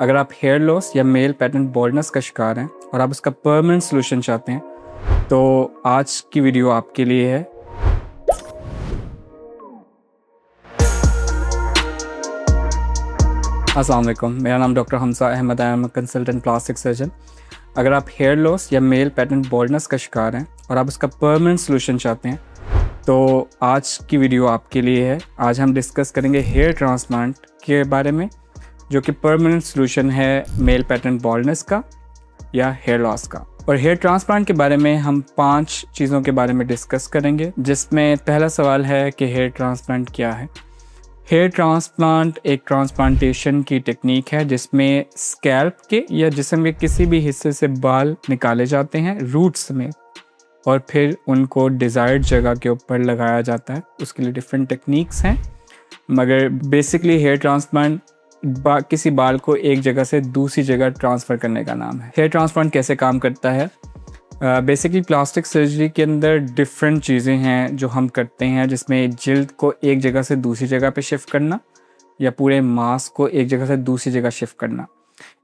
अगर आप hair loss या मेल पैटर्न बॉल्डनेस का शिकार हैं और आप उसका परमानेंट सोल्यूशन चाहते हैं तो आज की वीडियो आपके लिए है। अस्सलाम वालेकुम, मेरा नाम doctor Hamza Ahmed, I am consultant plastic surgeon. अगर आप हेयर लॉस या मेल पैटर्न बॉल्डनेस का शिकार हैं और आप उसका परमानेंट सोल्यूशन चाहते हैं तो आज की वीडियो आपके लिए है। आज हम डिस्कस करेंगे हेयर ट्रांसप्लांट के बारे में, जो कि परमानेंट सोल्यूशन है मेल पैटर्न बॉल्डनेस का या हेयर लॉस का। और हेयर ट्रांसप्लांट के बारे में हम 5 चीज़ों के बारे में डिस्कस करेंगे, जिसमें पहला सवाल है कि हेयर ट्रांसप्लांट क्या है। हेयर ट्रांसप्लांट एक ट्रांसप्लांटेशन की टेक्निक है जिसमें स्कैल्प के या जिस्म के किसी भी हिस्से से बाल निकाले जाते हैं रूट्स में, और फिर उनको डिज़ायर्ड जगह के ऊपर लगाया जाता है। उसके लिए डिफरेंट टेक्निक्स हैं, मगर बेसिकली हेयर ट्रांसप्लांट किसी बाल को एक जगह से दूसरी जगह ट्रांसफ़र करने का नाम है। हेयर ट्रांसप्लांट कैसे काम करता है? बेसिकली प्लास्टिक सर्जरी के अंदर डिफरेंट चीज़ें हैं जो हम करते हैं, जिसमें जिल्द को एक जगह से दूसरी जगह पे शिफ्ट करना या पूरे मांस को एक जगह से दूसरी जगह शिफ्ट करना।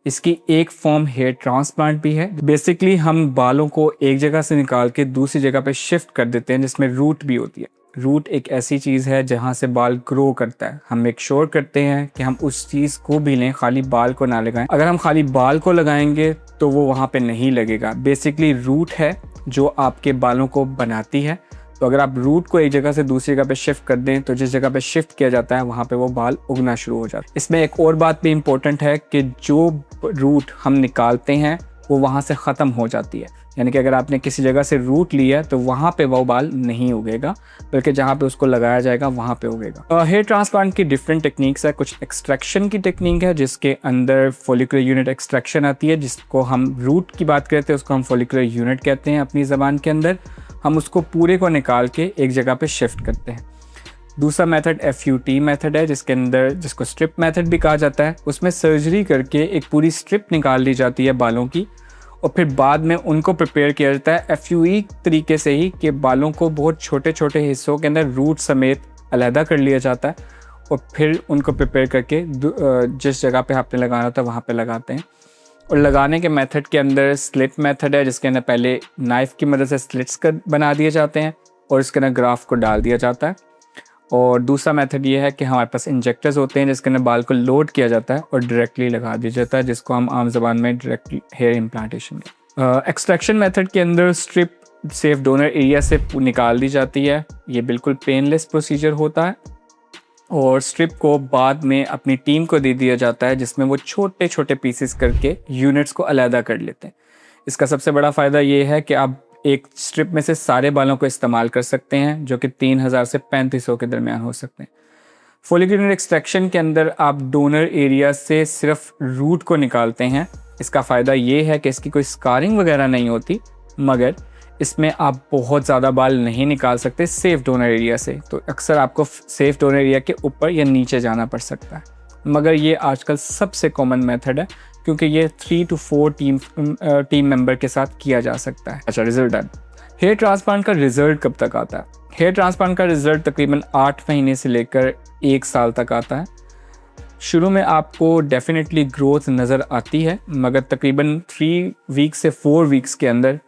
इसकी एक फॉर्म हेयर ट्रांसप्लांट भी है। बेसिकली हम बालों को एक जगह से निकाल के दूसरी जगह पे शिफ्ट कर देते हैं, जिसमें रूट भी होती है। रूट एक ऐसी चीज़ है जहाँ से बाल ग्रो करता है। हम मेक श्योर करते हैं कि हम उस चीज़ को भी लें, खाली बाल को ना लगाएं। अगर हम खाली बाल को लगाएंगे तो वो वहाँ पे नहीं लगेगा। बेसिकली रूट है जो आपके बालों को बनाती है। तो अगर आप रूट को एक जगह से दूसरी जगह पे शिफ्ट कर दें तो जिस जगह पे शिफ्ट किया जाता है वहाँ पे वो बाल उगना शुरू हो जाता है। इसमें एक और बात भी इम्पोर्टेंट है कि जो रूट हम निकालते हैं वो वहाँ से ख़त्म हो जाती है। यानी कि अगर आपने किसी जगह से रूट लिया तो वहाँ पे वो बाल नहीं उगेगा, बल्कि जहाँ पे उसको लगाया जाएगा वहाँ पे उगेगा। हेयर ट्रांसप्लांट की डिफरेंट टेक्निक्स है। कुछ एक्सट्रैक्शन की टेक्निक है जिसके अंदर फॉलिकुलर यूनिट एक्सट्रैक्शन आती है, जिसको हम रूट की बात करते हैं उसको हम फॉलिकुलर यूनिट कहते हैं अपनी ज़बान के अंदर। हम उसको पूरे को निकाल के एक जगह पे शिफ्ट करते हैं। दूसरा मेथड FUT मेथड है, जिसको स्ट्रिप मेथड भी कहा जाता है। उसमें सर्जरी करके एक पूरी स्ट्रिप निकाल ली जाती है बालों की, और फिर बाद में उनको प्रिपेयर किया जाता है FUE तरीके से ही, कि बालों को बहुत छोटे छोटे हिस्सों के अंदर रूट समेत अलहदा कर लिया जाता है, और फिर उनको प्रिपेयर करके जिस जगह पे आपने लगाना होता है वहाँ पे लगाते हैं। और लगाने के मेथड के अंदर स्लिट मेथड है, जिसके अंदर पहले नाइफ़ की मदद से स्लिट्स बना दिए जाते हैं और इसके अंदर ग्राफ्ट को डाल दिया जाता है। और दूसरा मेथड ये है कि हमारे पास इंजेक्टर्स होते हैं जिसके अंदर बाल को लोड किया जाता है और डायरेक्टली लगा दिया जाता है, जिसको हम आम ज़बान में डायरेक्टली हेयर इम्प्लांटेशन कहते हैं। एक्सट्रैक्शन मेथड के अंदर स्ट्रिप सेफ डोनर एरिया से निकाल दी जाती है। ये बिल्कुल पेनलेस प्रोसीजर होता है, और स्ट्रिप को बाद में अपनी टीम को दे दिया जाता है, जिसमें वो छोटे छोटे पीसेस करके यूनिट्स को अलहदा कर लेते हैं। इसका सबसे बड़ा फ़ायदा ये है कि आप एक स्ट्रिप में से सारे बालों को इस्तेमाल कर सकते हैं, जो कि 3000 से 3500 के दरमियान हो सकते हैं। फॉलिकुलर एक्सट्रैक्शन के अंदर आप डोनर एरिया से सिर्फ रूट को निकालते हैं। इसका फ़ायदा ये है कि इसकी कोई स्कारिंग वगैरह नहीं होती, मगर इसमें आप बहुत ज़्यादा बाल नहीं निकाल सकते सेफ डोनर एरिया से। तो अक्सर आपको सेफ डोनर एरिया के ऊपर या नीचे जाना पड़ सकता है, मगर ये आजकल सबसे कॉमन मेथड है, क्योंकि ये 3 to 4 टीम मेंबर के साथ किया जा सकता है। अच्छा, रिजल्ट है। हेयर ट्रांसप्लांट का रिजल्ट कब तक आता है? हेयर ट्रांसप्लांट का रिजल्ट तकरीबन 8 महीने से लेकर 1 साल तक आता है। शुरू में आपको डेफिनेटली ग्रोथ नज़र आती है, मगर तकरीबन 3 वीक से 4 वीक्स के अंदर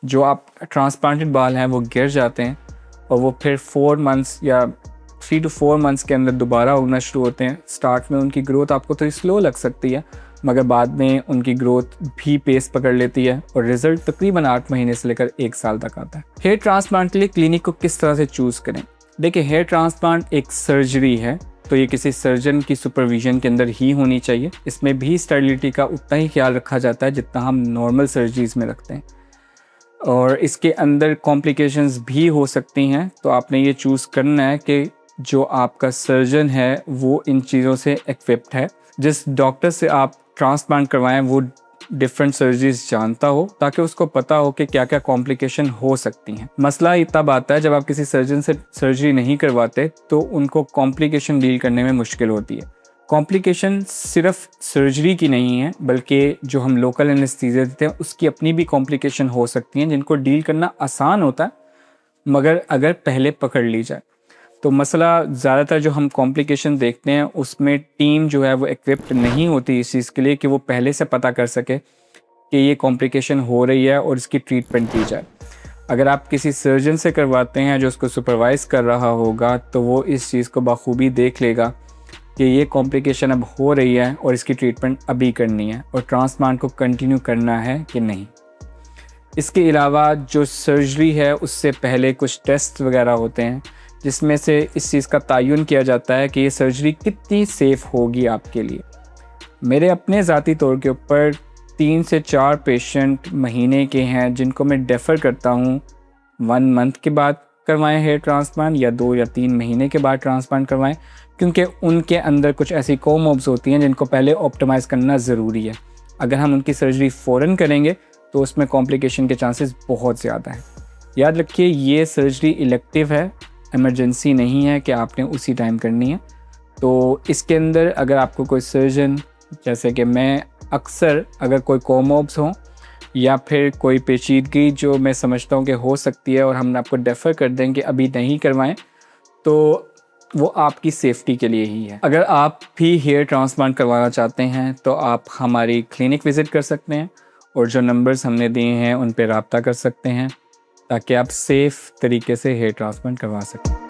जो आप ट्रांसप्लांटेड बाल हैं वो गिर जाते हैं, और वो फिर 4 मंथ्स या 3 to 4 मंथ्स के अंदर दोबारा उगना शुरू होते हैं। स्टार्ट में उनकी ग्रोथ आपको थोड़ी स्लो लग सकती है, मगर बाद में उनकी ग्रोथ भी पेस पकड़ लेती है, और रिज़ल्ट तकरीबन 8 महीने से लेकर 1 साल तक आता है। हेयर ट्रांसप्लांट के लिए क्लिनिक को किस तरह से चूज़ करें? देखिए, हेयर ट्रांसप्लांट एक सर्जरी है, तो ये किसी सर्जन की सुपरविजन के अंदर ही होनी चाहिए। इसमें भी स्टेरिलिटी का उतना ही ख्याल रखा जाता है जितना हम नॉर्मल सर्जरीज़ में रखते हैं, और इसके अंदर कॉम्प्लिकेशंस भी हो सकती हैं। तो आपने ये चूज़ करना है कि जो आपका सर्जन है वो इन चीज़ों से इक्विप्ड है। जिस डॉक्टर से आप ट्रांसप्लांट करवाएं वो डिफरेंट सर्जरीज जानता हो, ताकि उसको पता हो कि क्या क्या कॉम्प्लिकेशन हो सकती हैं। मसला तब आता है जब आप किसी सर्जन से सर्जरी नहीं करवाते, तो उनको कॉम्प्लिकेशन डील करने में मुश्किल होती है। कॉम्प्लिकेशन सिर्फ सर्जरी की नहीं है, बल्कि जो हम लोकल एनेस्थीसिया देते हैं उसकी अपनी भी कॉम्प्लिकेशन हो सकती हैं, जिनको डील करना आसान होता है, मगर अगर पहले पकड़ ली जाए। तो मसला ज़्यादातर जो हम कॉम्प्लिकेशन देखते हैं उसमें टीम जो है वो इक्विप्ड नहीं होती इस चीज़ के लिए कि वो पहले से पता कर सके कि ये कॉम्प्लिकेशन हो रही है और इसकी ट्रीटमेंट की जाए। अगर आप किसी सर्जन से करवाते हैं जो उसको सुपरवाइज़ कर रहा होगा तो वो इस चीज़ को बखूबी देख लेगा कि ये कॉम्प्लिकेशन अब हो रही है और इसकी ट्रीटमेंट अभी करनी है और ट्रांसप्लांट को कंटिन्यू करना है कि नहीं। इसके अलावा जो सर्जरी है उससे पहले कुछ टेस्ट वगैरह होते हैं जिसमें से इस चीज़ का तयन किया जाता है कि ये सर्जरी कितनी सेफ़ होगी आपके लिए। मेरे अपने ज़ाती तौर के ऊपर 3 से 4 पेशेंट महीने के हैं जिनको मैं डेफ़र करता हूँ 1 मंथ के बाद करवाएं हेयर ट्रांसप्लांट या 2 या 3 महीने के बाद ट्रांसप्लांट करवाएं, क्योंकि उनके अंदर कुछ ऐसी कोमॉर्ब्स होती हैं जिनको पहले ऑप्टिमाइज़ करना ज़रूरी है। अगर हम उनकी सर्जरी फ़ौरन करेंगे तो उसमें कॉम्प्लिकेशन के चांसेस बहुत ज़्यादा हैं। याद रखिए ये सर्जरी इलेक्टिव है, इमरजेंसी नहीं है कि आपने उसी टाइम करनी है। तो इसके अंदर अगर आपको कोई सर्जन, जैसे कि मैं अक्सर अगर कोई कोमॉर्ब्स हों या फिर कोई पेचीदगी जो मैं समझता हूँ कि हो सकती है और हम आपको डेफ़र कर दें कि अभी नहीं करवाएं, तो वो आपकी सेफ्टी के लिए ही है। अगर आप भी हेयर ट्रांसप्लांट करवाना चाहते हैं तो आप हमारी क्लिनिक विज़िट कर सकते हैं और जो नंबर्स हमने दिए हैं उन पे रब्ता कर सकते हैं ताकि आप सेफ़ तरीके से हेयर ट्रांसप्लांट करवा सकें।